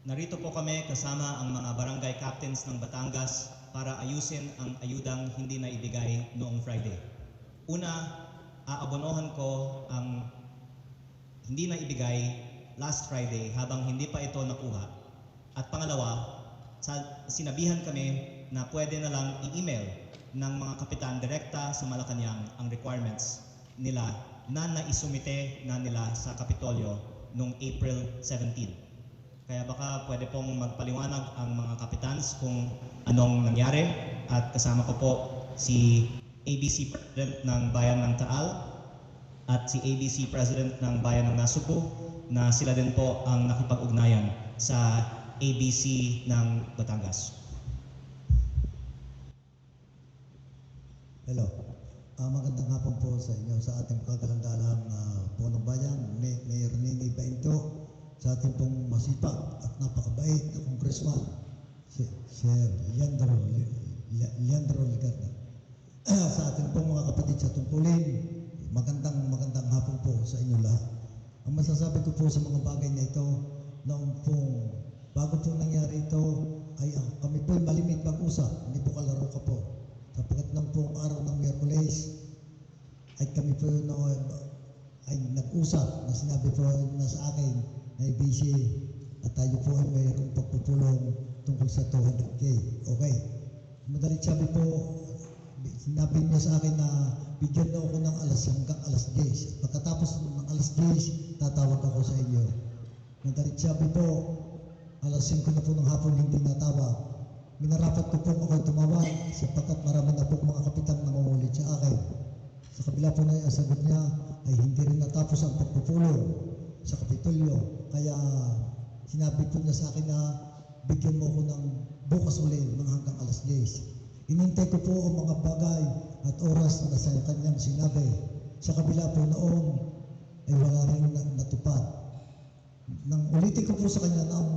Narito po kami kasama ang mga barangay captains ng Batangas para ayusin ang ayudang hindi na ibigay noong Friday. Una, aabonohan ko ang hindi na ibigay last Friday habang hindi pa ito nakuha. At pangalawa, sinabihan kami na pwede na lang i-email ng mga kapitan direkta sa Malacanang ang requirements nila na naisumite na nila sa Kapitolyo noong April 17. Kaya baka pwede pong magpaliwanag ang mga kapitans kung anong nangyari, at kasama ko po si ABC President ng Bayan ng Taal at si ABC President ng Bayan ng Nasugbu, na sila din po ang nakipag-ugnayan sa ABC ng Batangas. Hello. Magandang hapon po sa inyo, sa ating kagalang-galang punong bayan, Mayor Nini Bainto, sa ating pong masipag at napakabait na congressman, Sir Leandro Ligarda. Sa ating pong mga kapatid sa tungkulin, magandang hapon po sa inyo lahat. Ang masasabi ko po sa mga bagay na ito, bago po nangyari ito, ay kami po malimit mag-usap, hindi po kalaro ka po. Sapagkat nang pong araw ng Miyerkules, ay kami po ay nag-usap na sinabi po na sa akin na ibisi at tayo po ay mayroong pagpupulong tungkol sa 200K. Okay. Madalit sabi po, sinabi niya sa akin na bigyan na ako ng hanggang alas 10. Pagkatapos ng alas 10, tatawag ako sa inyo. Madalit sabi po, alas 5 na po ng hapon hindi natawag. Minarapat ko po ako tumawag sapagkat marami na po mga kapitan nangungulit sa akin. Sa kabila po na ang sagot niya ay hindi rin natapos ang pagpupulong sa Kapitolyo. Kaya sinabi po niya sa akin na bigyan mo ko ng bukas uli ng hanggang alas 10. Inintay ko po ang mga bagay at oras na sa kanyang sinabi. Sa kabila po noon ay wala rin natupad. Nang ulitin ko po sa kanya ng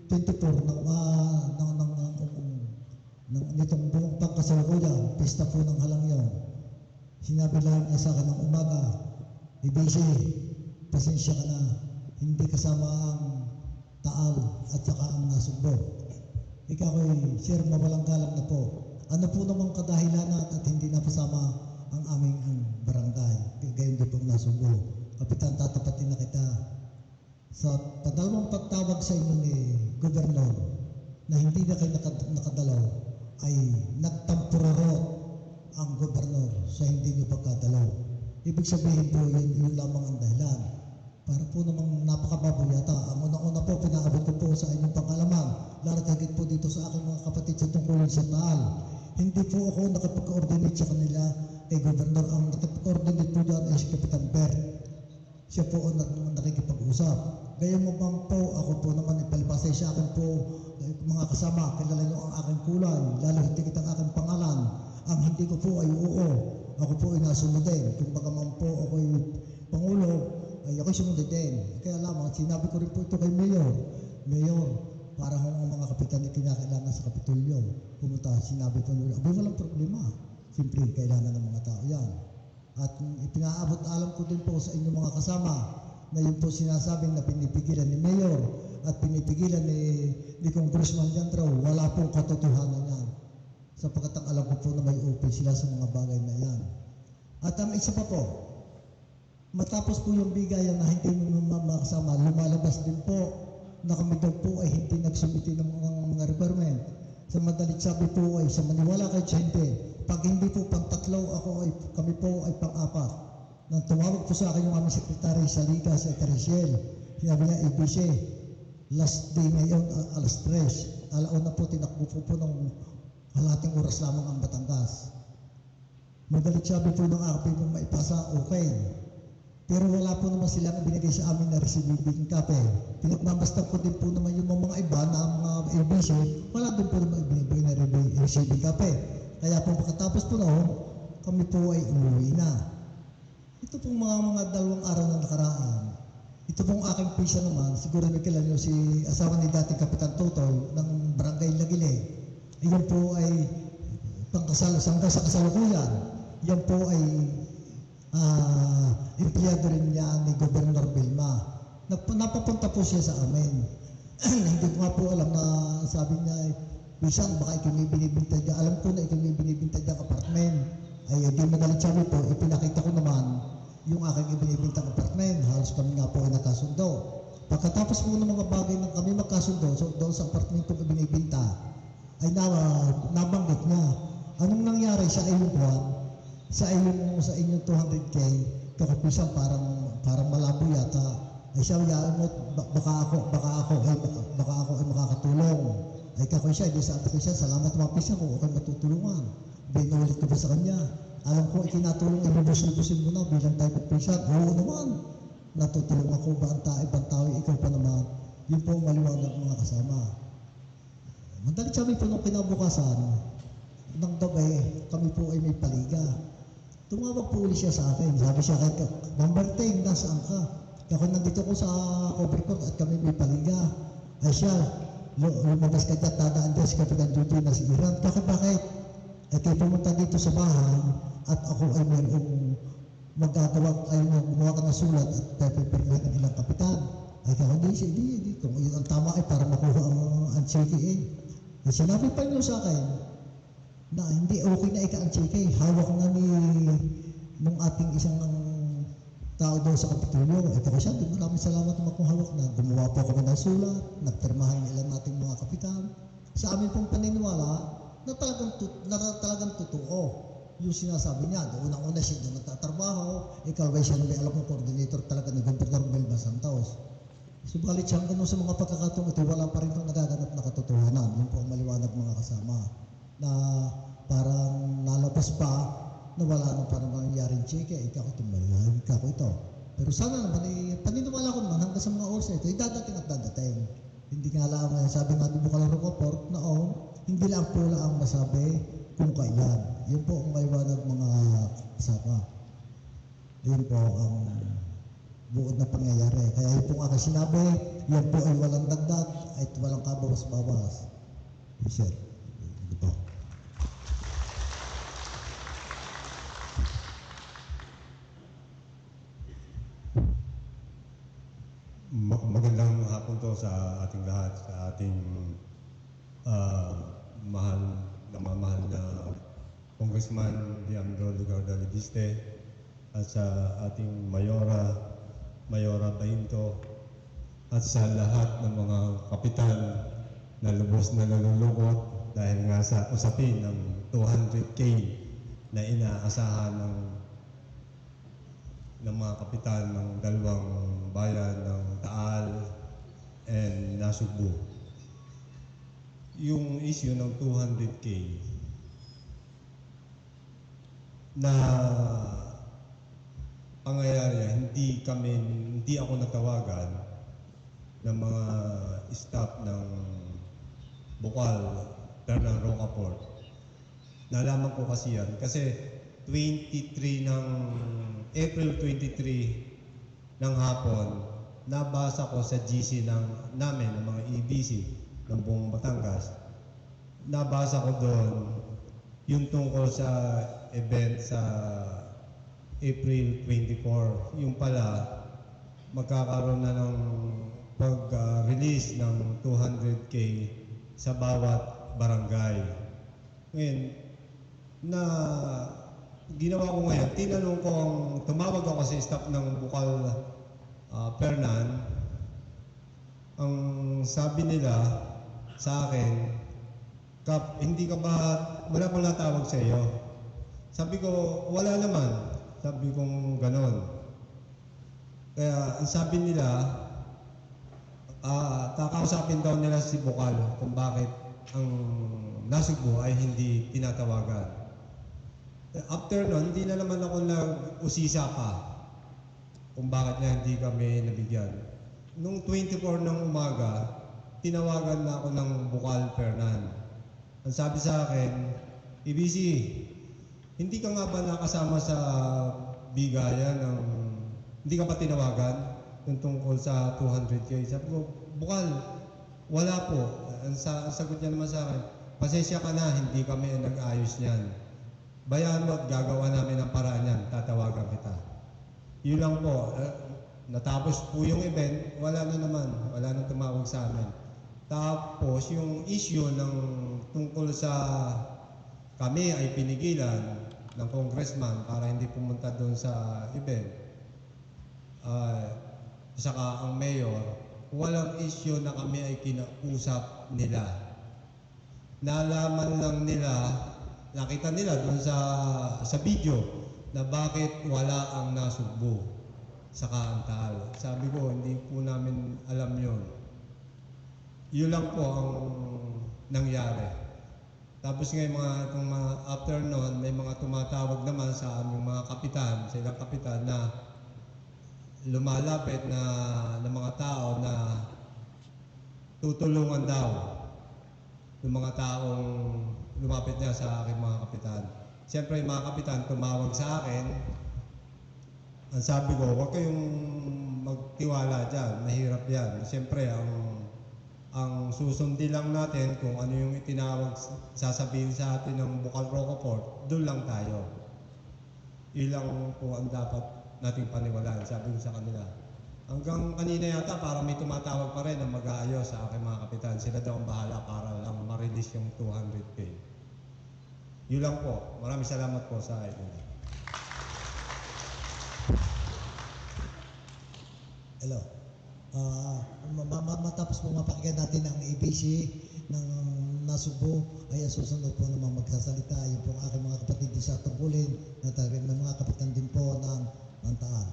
24 nitong buong pagkasalukuyan, pista po ng Halangyon. Sinabi lang niya sa akin ng umaga, ibisi, pasensya ka na, hindi kasama ang Taal at saka ang Nasugbo. Ikaw ay, sir, mawalang galang na po. Ano po namang kadahilanan at hindi napasama ang aming barangay? Gayon din po ang Nasugbo. Kapitan, tatapatin na kita. Sa padalawang pagtawag sa inyo ni Gobernador na hindi na kayo nakadalaw, ay nagtampuraro ang Gobernador sa hindi nyo pagkadalaw. Ibig sabihin po, yun lamang ang dahilan. Para po namang napakababoy yata. Ang unang-una po, pinaabot ko po sa inyong pangalaman, lalo higit po dito sa aking mga kapatid sa tungkulin sa Taal. Hindi po ako nakapag-coordinate sa kanila kay Gobernador. Ang nakapag-coordinate po dyan ay si Kapitan Bert. Siya po ang nakikipag-usap. Gaya mo bang po, ako po naman ipalipasay sa akin po, mga kasama, kilala nyo ang aking kulay, lalo higit ang aking pangalan. Ang hindi ko po ay oo. Ako po ay nasunod din. Kung baga man po ako ay Pangulo, ay ako'y sumunod din. Kaya lamang, sinabi ko rin po ito kay Mayor. Mayor, para kung ang mga kapitan ay kinakailangan sa Kapitolyo, pumunta, sinabi ko nila, abay walang problema. Siyempre, kailangan ng mga tao yan. At ipinaabot alam ko din po sa inyong mga kasama na yun po sinasabing na pinipigilan ni Mayor at pinipigilan ni Congressman Leandro, wala pong katotohanan yan. Sapagkat ang alam ko po na may open sila sa mga bagay na yan. At ang isa pa po, matapos po yung bigayan na hindi makasama, lumalabas din po na kami daw po ay hindi nagsumiti ng mga requirement. Sa madalit sabi po ay sa maniwala kay Chente, pag hindi po pang-tatlo, kami po ay pang-apat. Nang tumawag po sa akin yung aming sekretary sa Liga, si Teresiel, sinabi niya, ABC, last day ngayon, alas 3. Alaon na po, tinakbo po ng halating oras lamang ang Batangas. Madalit sabi po ng RP kung maipasa, okay. Pero wala po naman silang binigay sa amin na receiving copy. Pinagmamastan ko din po naman yung mga iba na mga ABC, wala din po naman ibinibigay na receiving copy. Kaya po pagkatapos po noon, kami po ay umuwi na. Ito pong mga dalawang araw na nakaraan. Ito pong aking pisa naman, siguro may kilala nyo si asawa ni dating Kapitan Totoy ng Barangay Lagile. Iyan po ay pangkasal, hanggang sa kasalukuyan. Yan po ay empleyado rin niya ni Gobernador Vilma. Napapunta po siya sa amin. Hindi ko nga po alam na sabi niya, minsan baka ikaw may binibintay niya. Alam ko na ikaw may binibintay niya apartment. Ay, di magalit siya po, ipinakita ko naman yung aking ibinibintang apartment. Halos kami nga po ay nakasundo. Pagkatapos po ng mga bagay na kami magkasundo, so doon sa apartment kong ibinibinta, ay nabanggit niya. Anong nangyari sa iyong kuhan? Sa inyong 200K, kakapisan parang malabo yata. Ay siya, baka ako ay makakatulong. Ay kako siya, di sabi ko siya, salamat mga pisa ko, okay matutulungan. Binulit ko pa sa kanya. Alam ko, ikinatulong, ilubos-lubusin mo na bilang tayo pagpisan. Oo naman, natutulong ako, ibang tao, ikaw pa naman. Yun po ang maliwanag mga kasama. Madalit sabi po nung kinabukasan, ng gabi, kami po ay may paliga. Tumawag po ulit siya sa akin. Sabi siya, Number 10, nasaan ka? Ako nandito ko sa Covercourt at kami may paliga. Ay siya, lumabas ka dyan, tadaan dyan si Kapitan Judy na si Iran. Bakit? Ay kayo pumunta dito sa bahay at ako ay mayroong gumawa ka ng sulat at pipirmahan ng ilang kapitan. Ay kako, hindi. Kung yun ang tama ay para makuha ang cheque eh. Ay sinabi pa niyo sa akin na hindi okay na ika ang cheque. Hawak na nung ating isang tao doon sa Kapitolyo. Ito ko siya, maraming salamat naman kung hawak na. Gumawa po kami ng sulat, nagpirmahan ng ilan nating mga kapitan. Sa amin pong paniniwala, na talagang totoo yung sinasabi niya. Unang-una siya doon nagtatrabaho, ikaw ay siya na may alam ng coordinator talaga ni Gobernador Melba Santos. Subalit siya hanggang sa mga pagkakataong ito, wala pa rin pang nagaganap na katotohanan. Yun po ang maliwanag mga kasama. Na parang nalabas pa na wala nang parang mangyaring cheque, ikaw ito. Pero sana naman, paniniwala ko naman hanggang sa mga oras na ito, dadating at dadating. Hindi nga lang, sabi nga ni Bukal Report noon, hindi lang po ang masabi kung kailan. Yun po ang maliwanag mga kasama. Yun po ang buod na pangyayari. Kaya yun po nga sinabi, yan po ay walang dagdag at walang kabawas-bawas. Yes, sir. Ito po. Magandang hapon to sa ating lahat, sa ating mahal na Congressman Leandro Ligarda Libiste at sa ating Mayora Bainto at sa lahat ng mga kapitan na lubos na nalulungkot dahil nga sa usapin ng 200K na inaasahan ng mga kapitan ng dalawang bayan ng Taal and Nasugbu. Yung issue ng 200K na pangyayari, hindi ako natawagan ng mga staff ng Bukal, Bernal Rocaport. Nalaman ko kasi yan kasi April 23 ng hapon, nabasa ko sa GC namin, ng mga EBC ng buong Batangas. Nabasa ko doon yung tungkol sa event sa April 24. Yung pala, magkakaroon na ng pag-release ng 200K sa bawat barangay. Ngayon, ginawa ko ngayon, tinanong ko, tumawag ako sa staff ng Bukal Pernan. Ang sabi nila sa akin, Kap, hindi ka ba, wala pang natawag sa iyo? Sabi ko, wala naman. Sabi kong ganon. Kaya ang sabi nila, kakausapin daw nila si Bukal kung bakit ang Nasugbu ay hindi tinatawagan. After nun, hindi na naman ako nag-usisa pa kung bakit niya hindi kami nabigyan. Nung 24 ng umaga, tinawagan na ako ng Bukal Pernan. Ang sabi sa akin, EBC, hindi ka nga ba nakasama sa bigayan hindi ka pa tinawagan yung tungkol sa 200K? Sabi ko, Bukal, wala po. Ang sagot niya naman sa akin, pasensya ka na, hindi kami nag-ayos niyan. Bayan mo at gagawa namin ang paraan yan, tatawagan kita. Yun lang po. Natapos po yung event, wala na tumawag sa amin. Tapos yung issue ng tungkol sa kami ay pinigilan ng congressman para hindi pumunta doon sa event. Saka ang mayor, walang issue na kami ay kinausap nila. Nalaman lang nila, nakita nila doon sa video na bakit wala ang nasugbo sa Kaantal. Sabi ko, hindi po namin alam yon. Yun lang po ang nangyari. Tapos ngayon itong mga after noon, may mga tumatawag naman sa aming mga kapitan, sa ilang kapitan na lumalapit na mga tao na tutulungan daw ng mga taong lumapit niya sa aking mga kapitan. Siyempre yung mga kapitan tumawag sa akin. Ang sabi ko, huwag kayong magtiwala dyan, mahirap yan. Siyempre ang susundi lang natin kung ano yung itinawag, sasabihin sa atin ng Bukal Rocoport, doon lang tayo. Ilang po ang dapat nating paniwalaan, sabi ko sa kanila. Hanggang kanina yata para may tumatawag pa rin na mag-aayos sa aking mga kapitan. Sila daw ang bahala para lang ma-release yung 200K. Yun lang po. Maraming salamat po sa inyo. Hello. Matapos po mapakinggan natin ang ABC ng Nasugbo, ay susunod po naman magsasalita yung po aking mga kapatid sa tungkulin na talagang may mga kapitan din po ng Taal.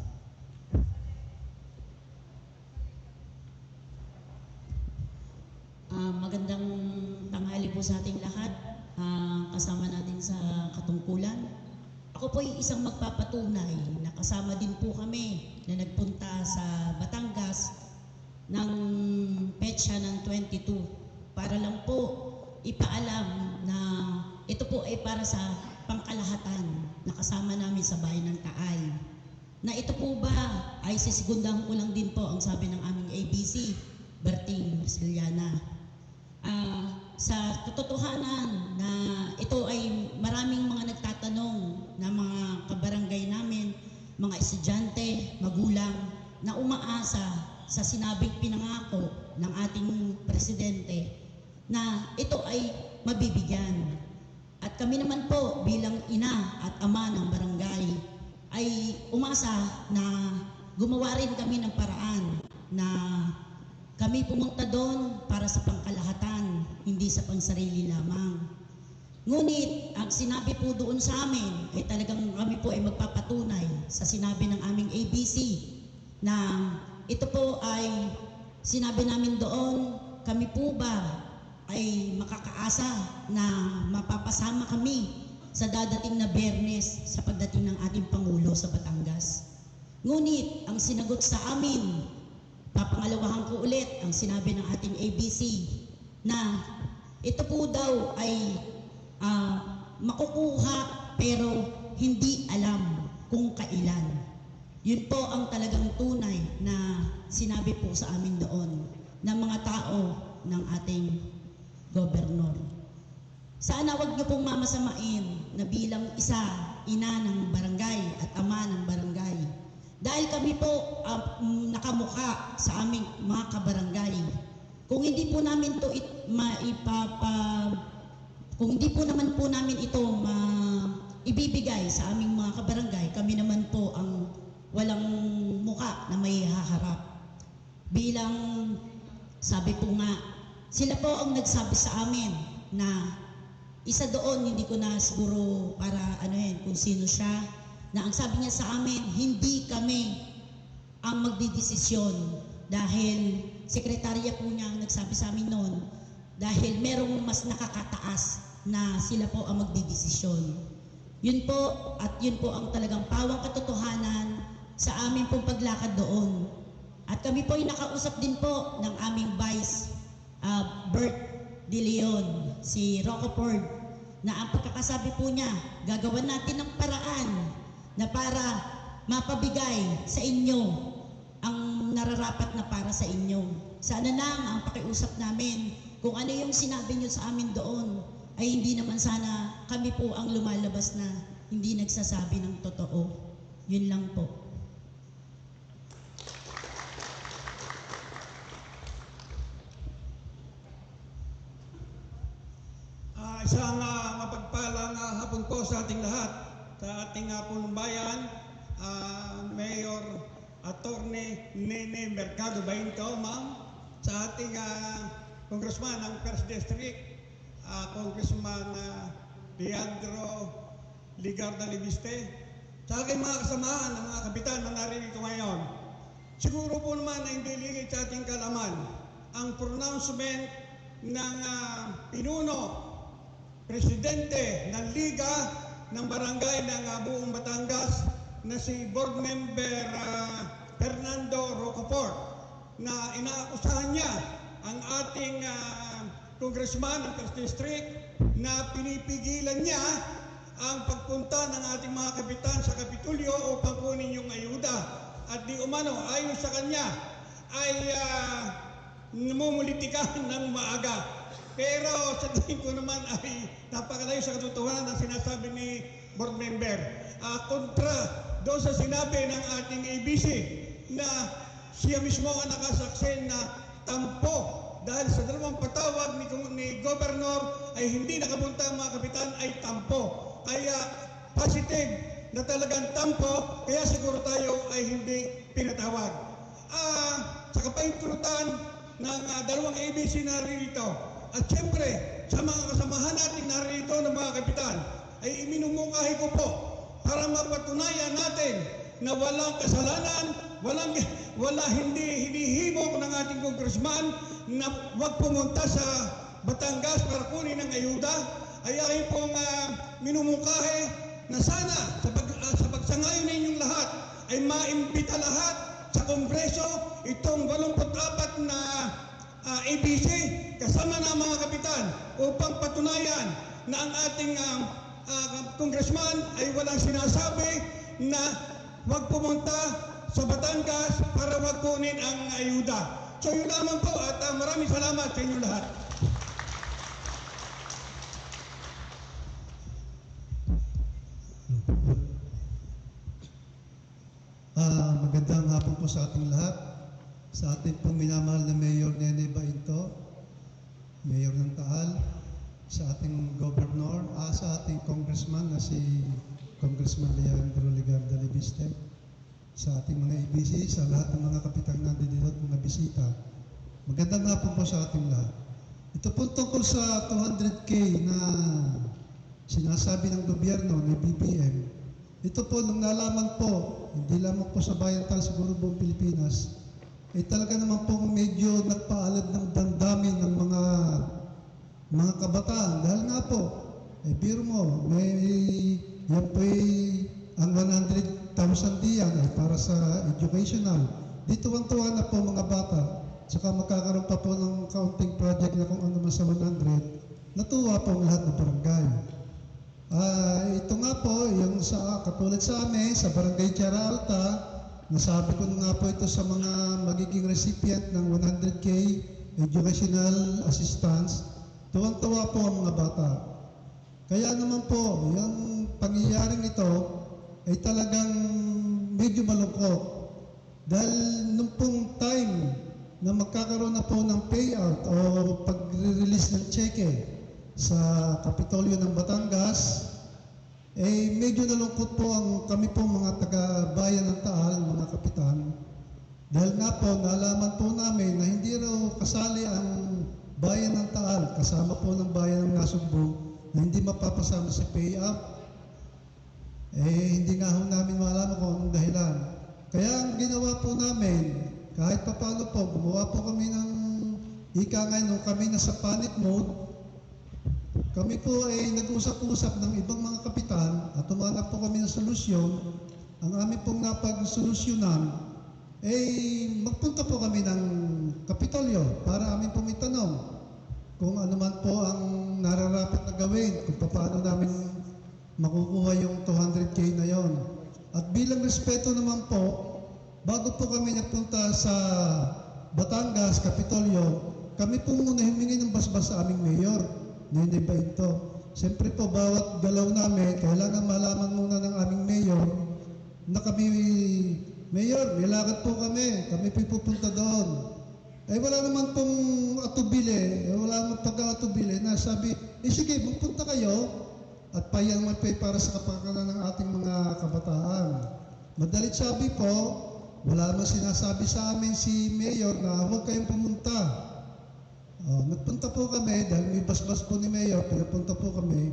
Magandang tanghali po sa ating lahat. Kasama natin sa katungkulan. Ako po ay isang magpapatunay na kasama din po kami na nagpunta sa Batangas ng petsa ng 22 para lang po ipaalam na ito po ay para sa pangkalahatan na kasama namin sa bayan ng Taal. Na ito po ba ay sisigundahan ko lang din po ang sabi ng aming ABC, Berting Marceliana. Sa katotohanan na ito ay maraming mga nagtatanong na mga kabarangay namin, mga estudyante, magulang, na umaasa sa sinabing pinangako ng ating presidente na ito ay mabibigyan. At kami naman po bilang ina at ama ng barangay ay umasa na gumawa rin kami ng paraan na kami pumunta doon para sa pangkalahatan, hindi sa pansarili lamang. Ngunit, ang sinabi po doon sa amin ay talagang kami po ay magpapatunay sa sinabi ng aming ABC na ito po ay sinabi namin doon, kami po ba ay makakaasa na mapapasama kami sa dadating na Biyernes sa pagdating ng ating Pangulo sa Batangas. Ngunit, ang sinagot sa amin, papangalawahan ko ulit ang sinabi ng ating ABC na ito po daw ay makukuha pero hindi alam kung kailan. Yun po ang talagang tunay na sinabi po sa amin doon ng mga tao ng ating gobernador. Sana wag niyo pong mamasamain na bilang isa, ina ng barangay at ama ng barangay. Dahil kami po nakamukha sa aming mga kabarangay. Kung hindi po namin to kung hindi po naman po namin ito ibibigay sa aming mga kabarangay, kami naman po ang walang muka na may haharap. Bilang sabi po nga, sila po ang nagsabi sa amin na isa doon, hindi ko na siguro para kung sino siya, na ang sabi niya sa amin, hindi kami ang magdidesisyon dahil sekretarya po niya ang nagsabi sa amin noon dahil merong mas nakakataas na sila po ang magdidesisyon. Yun po at yun po ang talagang pawang katotohanan sa amin pong paglakad doon. At kami po ay nakausap din po ng aming Vice Bert De Leon, si Rocoport, na ang pagkakasabi po niya, gagawan natin ng paraan na para mapabigay sa inyo ang nararapat na para sa inyo. Sana lang ang pakiusap namin kung ano yung sinabi niyo sa amin doon ay hindi naman sana kami po ang lumalabas na hindi nagsasabi ng totoo. Yun lang po. Isang mapagpalang hapon po sa ating lahat, sa ating punong bayan, Mayor Attorney Nene Mercado Bainto, ma'am, sa ating Congressman ng 1st District, Congressman Leandro Ligarda Libiste, sa aking mga kasamahan ng mga kapitan na naririto ngayon. Siguro po naman na hindi lingid sa ating kalaman ang pronouncement ng pinuno, presidente ng Liga ng Barangay ng buong Batangas na si Board Member Fernando Rocafort, na inaakusahan niya ang ating congressman ng 1st District na pinipigilan niya ang pagpunta ng ating mga kapitan sa Kapitolyo upang kunin yung ayuda. At di umano, ayon sa kanya, ay namumulitikan ng maaga. Pero sa tingin ko naman ay napakalayo sa katotohanan ang sinasabi ni board member. Kontra doon sa sinabi ng ating ABC na siya mismo ang nakasaksi na tampo dahil sa dalawang patawag ni Governor ay hindi nakapunta ang mga kapitan ay tampo. Kaya positive na talagang tampo, kaya siguro tayo ay hindi pinatawag. Sa kapaintulutan ng dalawang ABC na narito, at siyempre sa mga kasamahan natin narito ng mga kapitan, ay iminumungkahi ko po para mapatunayan natin na walang kasalanan, wala hindi hinihimok ng ating congressman na wag pumunta sa Batangas para kunin ang ayuda. Ay aking pong minumungkahi na sana sa pagsangayon ninyong lahat ay maimbita lahat sa Kongreso itong 84 na ABC kasama ng mga kapitan upang patunayan na ang ating congressman ay walang sinasabi na wag pumunta sa Batangas para wag kunin ang ayuda. So yun lamang po at maraming salamat sa inyo lahat. Magandang hapon po sa ating lahat. Sa ating pong minamahal na Mayor Nene Bainto, Mayor ng Taal, sa ating Governor, sa ating Congressman na si Congressman Leandro Ligarda Libiste, sa ating mga ABC, sa lahat ng mga kapitang nandito at mga bisita. Magandang hapon po sa ating lahat. Ito po tungkol sa 200K na sinasabi ng gobyerno ni BBM. Ito po, nung nalaman po, hindi lamang po sa bayan tal, siguro buong Pilipinas, ay talaga naman po medyo nagpaalad ng damdamin ng mga kabataan. Dahil nga po, biro mo, yan po ang 100,000 diyan ay para sa educational. Dito tuwang-tuwa na po mga bata. Saka magkakaroon pa po ng kaunting project na kung ano man sa 100. Natuwa po ang lahat ng barangay. Ito nga po, yung katulad sa amin, sa Barangay Tiara Alta, nasabi ko nga po ito sa mga magiging recipient ng 100K educational assistance. Tuwang-tuwa po ang mga bata. Kaya naman po, yung pangyayaring ito ay talagang medyo malungkot. Dahil nung pong time na magkakaroon na po ng payout o pag-release ng cheque sa Kapitolyo ng Batangas, medyo nalungkot po kami po mga taga-bayan ng Taal, mga kapitan. Dahil nga po, nalaman po namin na hindi raw kasali ang bayan ng Taal, kasama po ng bayan ng Nasugbu, na hindi mapapasama sa payout. Hindi nga ho namin malaman kung anong dahilan. Kaya ang ginawa po namin, kahit paano po, gumawa po kami ng nung kami nasa panic mode, kami po ay nag-usap-usap ng ibang mga kapitan at tumanap po kami ng solusyon. Ang amin pong napag-solusyonan magpunta po kami ng Kapitolyo para amin pong itanong kung ano man po ang nararapat na gawin, kung paano namin makukuha yung 200K na yon. At bilang respeto naman po, bago po kami nagpunta sa Batangas, Kapitolyo, kami po muna humingi ng basbas sa aming mayor, Nene Bainto. Siyempre po, bawat galaw namin, kailangan malaman muna ng aming mayor na kami, Mayor, nilakad po kami po pupunta doon. wala naman pong atubili, wala naman pag-atubili na sabi, sige, magpunta kayo at payan naman po para sa kapakanan ng ating mga kabataan. Madalit sabi po, wala naman sinasabi sa amin si Mayor na huwag kayong pumunta. Nagpunta po kami dahil may basbas po ni Mayor, pinapunta po kami.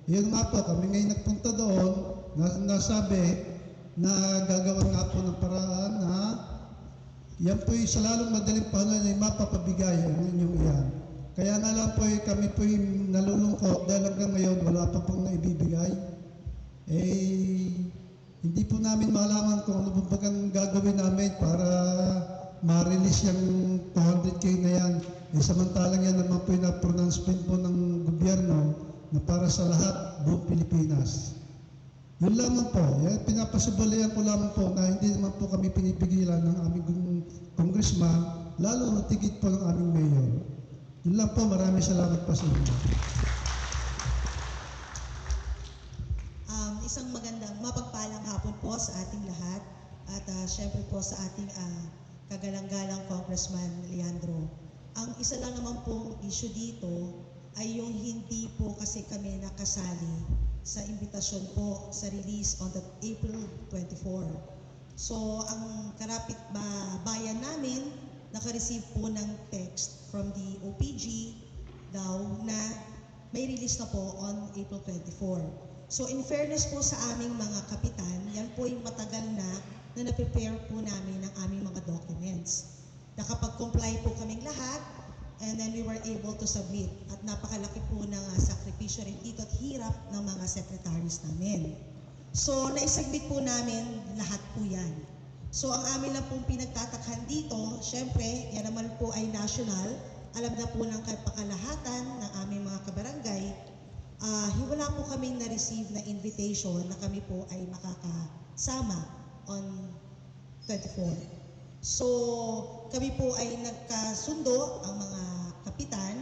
Yun nga po, kami ngayon nagpunta doon, nasabi na gagawa nga po ng paraan na yan po sa lalong madaling panahon ay mapapabigay ang inyong iyan. Kaya nga lang po kami po nalulungkot dahil hanggang ngayon wala pa pong naibibigay. Hindi po namin malaman kung ano po bagang gagawin namin para ma-release yung 200K na yan. Samantalang yan naman po yung na-pronouncement po ng gobyerno na para sa lahat buong Pilipinas. Yun lamang po. Pinapasubalihan ko lamang po na hindi naman po kami pinipigilan ng aming congressman, lalo na tigit po ng aming mayor. Yun lang po. Maraming salamat po sa inyo. Isang magandang mapagpalang hapon po sa ating lahat at syempre po sa ating kagalang-galang Congressman Leandro. Ang isa lang naman pong issue dito ay yung hindi po kasi kami nakasali sa imbitasyon po sa release on the April 24. So ang karapit bayan namin naka-receive po ng text from the OPG daw na may release na po on April 24. So in fairness po sa aming mga kapitan, yan po yung matagal na na-prepare po namin ng aming mga documents. Nakapag-comply po kaming lahat and then we were able to submit. At napakalaki po ng sakripisyo rin dito at hirap ng mga secretaries namin. So naisubmit po namin lahat po yan. So ang amin lang pong pinagtatakhan dito, syempre, yan naman po ay national. Alam na po ng kapakalahatan ng aming mga kabarangay. Wala po kaming na-receive na invitation na kami po ay makakasama on 24. So, kami po ay nagkasundo, ang mga kapitan,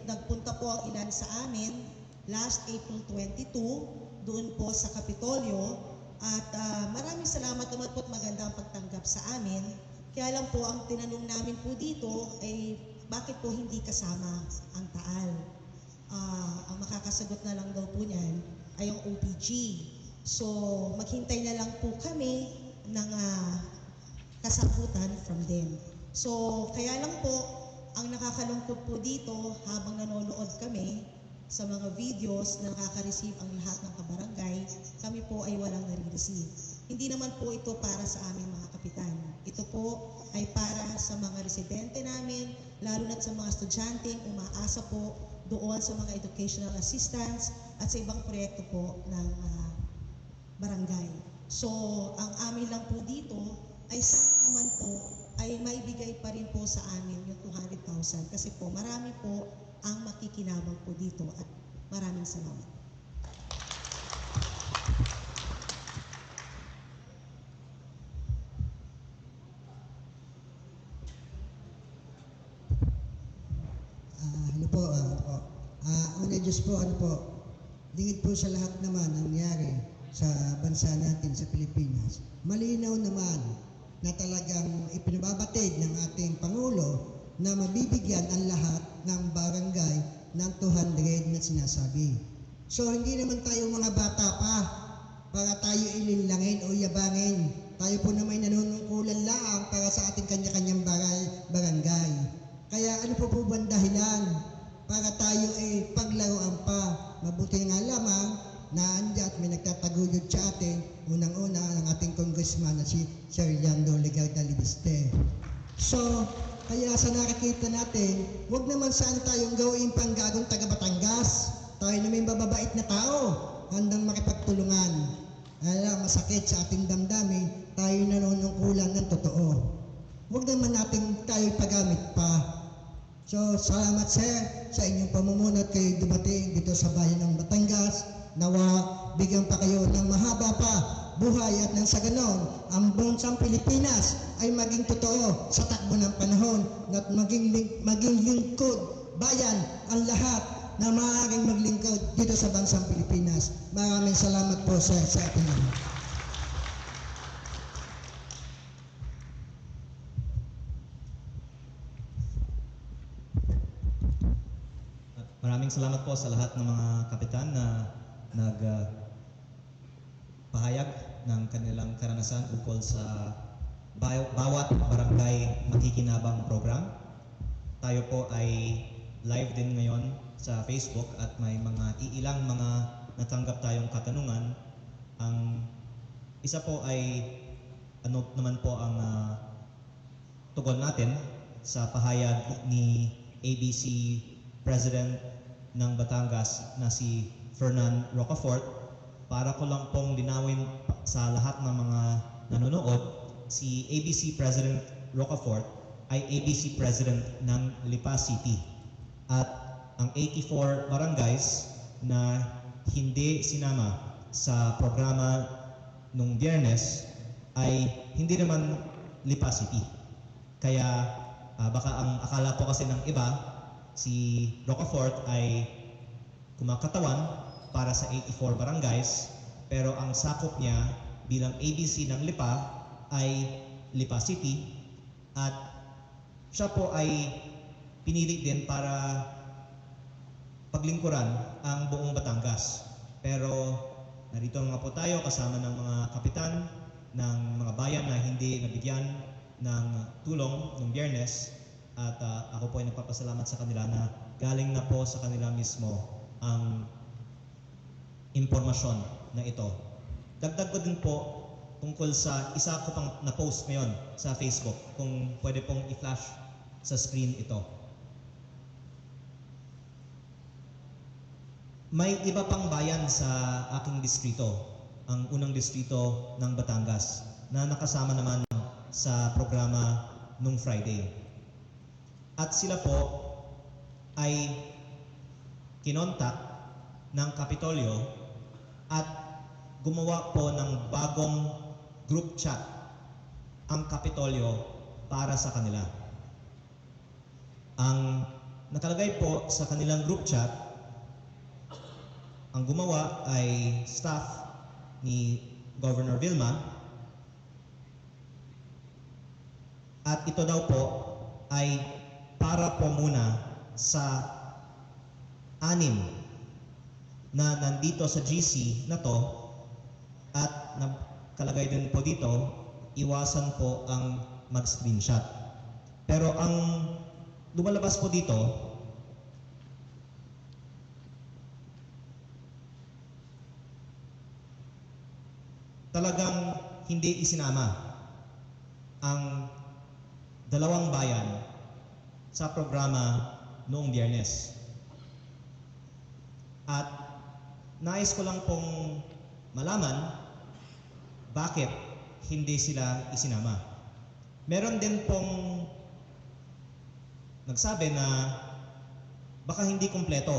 nagpunta po ang ilan sa amin last April 22, doon po sa Kapitolyo. At maraming salamat naman po at magandang pagtanggap sa amin. Kaya lang po, ang tinanong namin po dito ay bakit po hindi kasama ang Taal? Ang makakasagot na lang daw po niyan ay ang OPG. So, maghintay na lang po kami ng kasagutan from them. So, kaya lang po, ang nakakalungkot po dito habang nanonood kami sa mga videos na nakaka-receive ang lahat ng kabarangay, kami po ay walang nare-receive. Hindi naman po ito para sa aming mga kapitan. Ito po ay para sa mga residente namin, lalo na sa mga estudyanteng umaasa po doon sa mga educational assistance at sa ibang proyekto po ng barangay. So, ang amin lang po dito ay sana naman po ay maibigay pa rin po sa amin yung 200,000 kasi po marami po ang makikinabang po dito at maraming salamat. Ano po, una Diyos po, dingid po sa lahat naman ang nangyari sa bansa natin sa Pilipinas. Malinaw naman na talagang ipinababatid ng ating Pangulo na mabibigyan ang lahat ng barangay ng 200 na sinasabi. So hindi naman tayo mga bata pa para tayo ilinlangin o yabangin. Tayo po na may nanunungkulan lang para sa ating kanya-kanyang barangay. Kaya ano po ba ang dahilan para tayo ay paglaruan pa? Mabuti nga lamang na andyan at may nagtataguyod sa atin, unang-una ang ating congressman na si Sir Leandro Legarda Libiste. So, kaya sa nakikita natin, huwag naman saan tayong gawin panggagong taga Batangas. Tayo na may mababait na tao, handang makipagtulungan. Alam, masakit sa ating damdamin, tayo nanunungkulan ng totoo. Huwag naman natin tayo pagamit pa. So, salamat sir sa inyong pamumuno at kayo dumating dito sa bayan ng Batangas. Nawa, bigyan pa kayo ng mahaba pa buhay at nang sa ganon, ang bansang Pilipinas ay maging totoo sa takbo ng panahon at maging lingkod bayan ang lahat na maaaring maglingkod dito sa bansang Pilipinas. Maraming salamat po sir sa ating lahat. Maraming salamat po sa lahat ng mga kapitan na pahayag ng kanilang karanasan ukol sa bawat barangay makikinabang program. Tayo po ay live din ngayon sa Facebook at may ilang mga natanggap tayong katanungan. Ang isa po ay ano naman po ang tugon natin sa pahayag ni ABC President ng Batangas na si Fernan Rocafort. Para ko lang pong linawin sa lahat ng mga nanonood, si ABC President Rocafort ay ABC President ng Lipa City. At ang 84 barangays na hindi sinama sa programa nung Biyernes ay hindi naman Lipa City. Kaya baka ang akala po kasi ng iba, si Rocafort ay kumakatawan para sa 84 barangays, pero ang sakop niya bilang ABC ng Lipa ay Lipa City, at siya po ay pinili din para paglingkuran ang buong Batangas. Pero narito nga po tayo kasama ng mga kapitan ng mga bayan na hindi nabigyan ng tulong noong Biyernes, at ako po ay nagpapasalamat sa kanila na galing na po sa kanila mismo ang impormasyon na ito. Dagdag ko din po tungkol sa isa ko pang na-post ngayon sa Facebook, kung pwede pong i-flash sa screen ito. May iba pang bayan sa aking distrito, ang unang distrito ng Batangas, na nakasama naman sa programa nung Friday. At sila po ay kinontak ng Kapitolyo at gumawa po ng bagong group chat ang Kapitolyo para sa kanila. Ang nakalagay po sa kanilang group chat, ang gumawa ay staff ni Governor Vilma, at ito daw po ay para po muna sa 6 na nandito sa GC na to, at nakalagay din po dito, iwasan po ang mag-screenshot. Pero ang lumalabas po dito, talagang hindi isinama ang dalawang bayan sa programa noong Biyernes. At nais ko lang pong malaman bakit hindi sila isinama. Meron din pong nagsabi na baka hindi kumpleto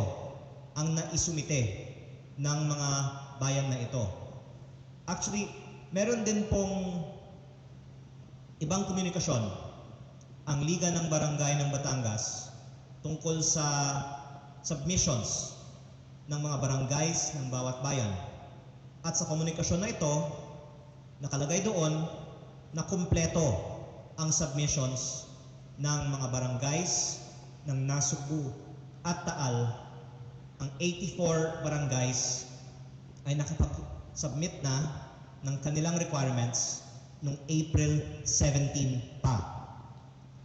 ang naisumite ng mga bayan na ito. Actually, meron din pong ibang komunikasyon ang Liga ng Barangay ng Batangas tungkol sa submissions ng mga barangays ng bawat bayan. At sa komunikasyon na ito, nakalagay doon na kumpleto ang submissions ng mga barangays ng Nasugbu at Taal. Ang 84 barangays ay nakapag-submit na ng kanilang requirements noong April 17 pa.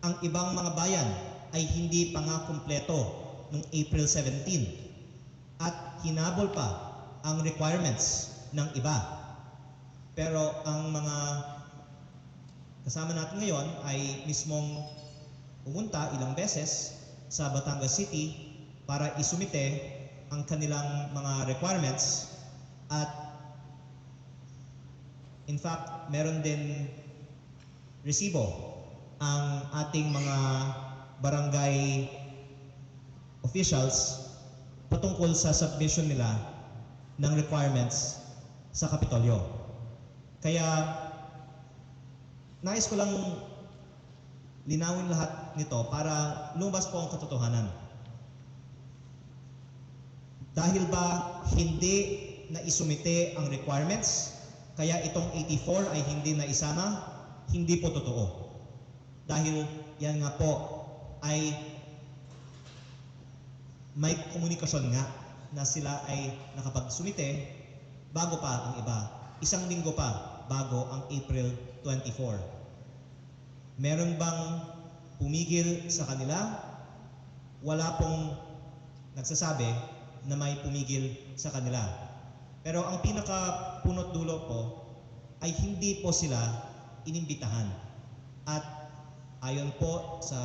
Ang ibang mga bayan ay hindi pa nga kumpleto noong April 17 at hinabol pa ang requirements ng iba. Pero ang mga kasama natin ngayon ay mismong pumunta ilang beses sa Batangas City para isumite ang kanilang mga requirements, at in fact, meron din resibo ang ating mga barangay officials patungkol sa submission nila ng requirements sa Kapitolyo. Kaya nais ko lang linawin lahat nito para lumabas po ang katotohanan. Dahil ba hindi na isumite ang requirements, kaya itong 84 ay hindi na isama? Hindi po totoo. Dahil yan nga po ay may komunikasyon nga na sila ay nakapagsumite bago pa ang iba. Isang linggo pa bago ang April 24. Meron bang pumigil sa kanila? Wala pong nagsasabi na may pumigil sa kanila. Pero ang pinaka-punot dulo po ay hindi po sila inimbitahan. At ayon po sa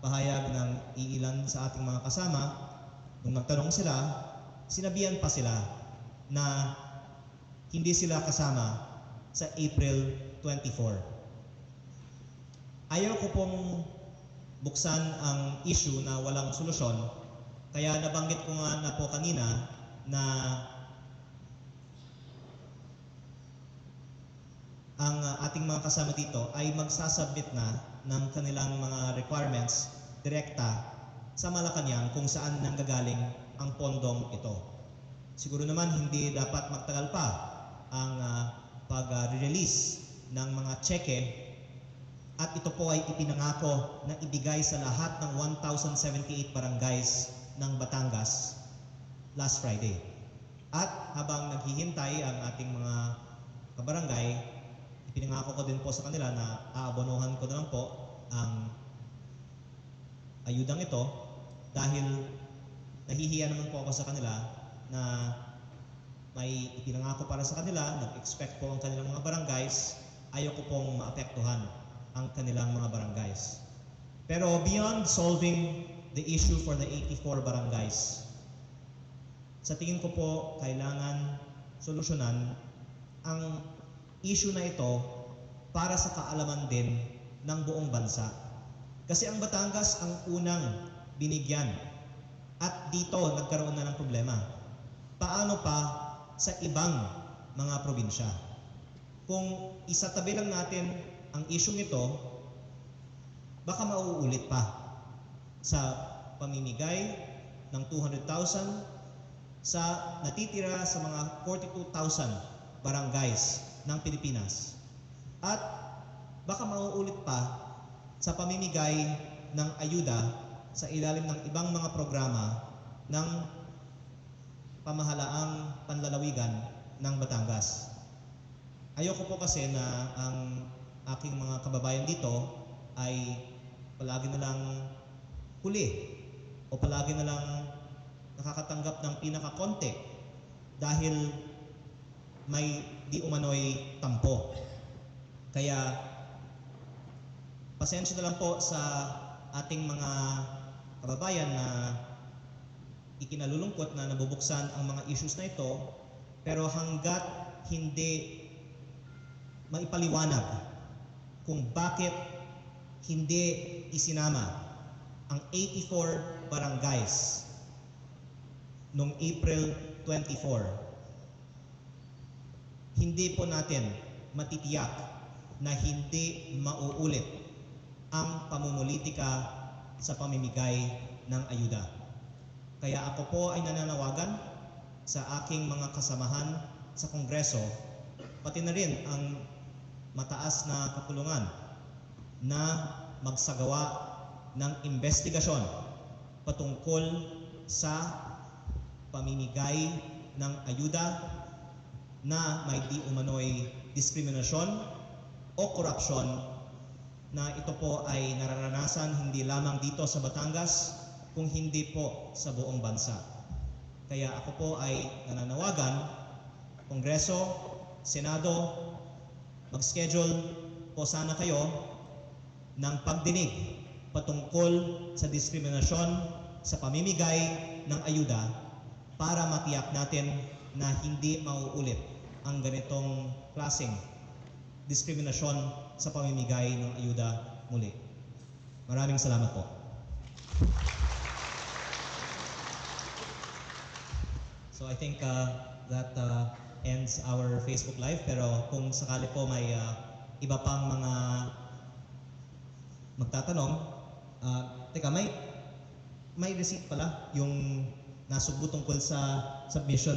pahayag ng iilan sa ating mga kasama, nung nagtanong sila, sinabihan pa sila na hindi sila kasama sa April 24. Ayaw ko pong buksan ang issue na walang solusyon, kaya nabanggit ko nga na po kanina na ang ating mga kasama dito ay magsasubmit na ng kanilang mga requirements direkta sa Malacanang kung saan nanggagaling ang pondong ito. Siguro naman hindi dapat magtagal pa ang pag-release ng mga cheque at ito po ay ipinangako na ibigay sa lahat ng 1,078 barangays ng Batangas last Friday. At habang naghihintay ang ating mga kabarangay, ipinangako ko din po sa kanila na aabonohan ko na lang po ang ayudang ito dahil nahihiya naman po ako sa kanila na may ipinangako para sa kanila, nag-expect po ang kanilang mga barangays, ayaw ko pong maapektuhan ang kanilang mga barangays. Pero beyond solving the issue for the 84 barangays, sa tingin ko po kailangan solusyonan ang issue na ito para sa kaalaman din ng buong bansa. Kasi ang Batangas ang unang binigyan at dito nagkaroon na ng problema. Paano pa sa ibang mga probinsya? Kung isatabi lang natin ang issue nito, baka mauulit pa sa pamimigay ng 200,000 sa natitira sa mga 42,000 barangays ng Pilipinas. At baka mauulit pa sa pamimigay ng ayuda sa ilalim ng ibang mga programa ng pamahalaang panlalawigan ng Batangas. Ayoko po kasi na ang aking mga kababayan dito ay palagi na lang huli o palagi na lang nakakatanggap ng pinakakonti dahil may di umano'y tampo. Kaya pasensya na lang po sa ating mga kababayan na ikinalulungkot na nabubuksan ang mga issues na ito, pero hanggat hindi maipaliwanag kung bakit hindi isinama ang 84 barangays noong April 24, hindi po natin matitiyak na hindi mauulit ang pamumulitika sa pamimigay ng ayuda. Kaya ako po ay nananawagan sa aking mga kasamahan sa Kongreso, pati na rin ang mataas na kapulungan na magsagawa ng investigasyon patungkol sa pamimigay ng ayuda na may di umano'y diskriminasyon o korupsyon na ito po ay nararanasan hindi lamang dito sa Batangas, kung hindi po sa buong bansa. Kaya ako po ay nananawagan, Kongreso, Senado, mag-schedule po sana kayo ng pagdinig patungkol sa diskriminasyon sa pamimigay ng ayuda para matiyak natin na hindi mauulit ang ganitong klaseng diskriminasyon sa pamimigay ng ayuda muli. Maraming salamat po. So I think that ends our Facebook Live, pero kung sakali po may iba pang mga magtatanong, teka, may receipt pala yung nasugbo tungkol sa submission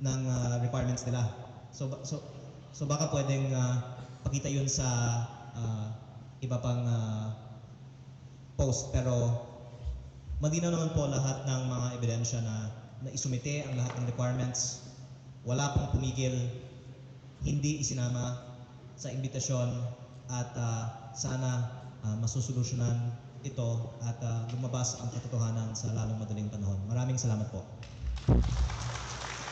ng requirements nila. So baka pwedeng pakita yun sa iba pang post, pero Malinaw naman po lahat ng mga ebidensya na isumite ang lahat ng requirements. Wala pong pumigil, hindi isinama sa imbitasyon at sana masusolusyonan ito at lumabas ang katotohanan sa lalong madaling panahon. Maraming salamat po.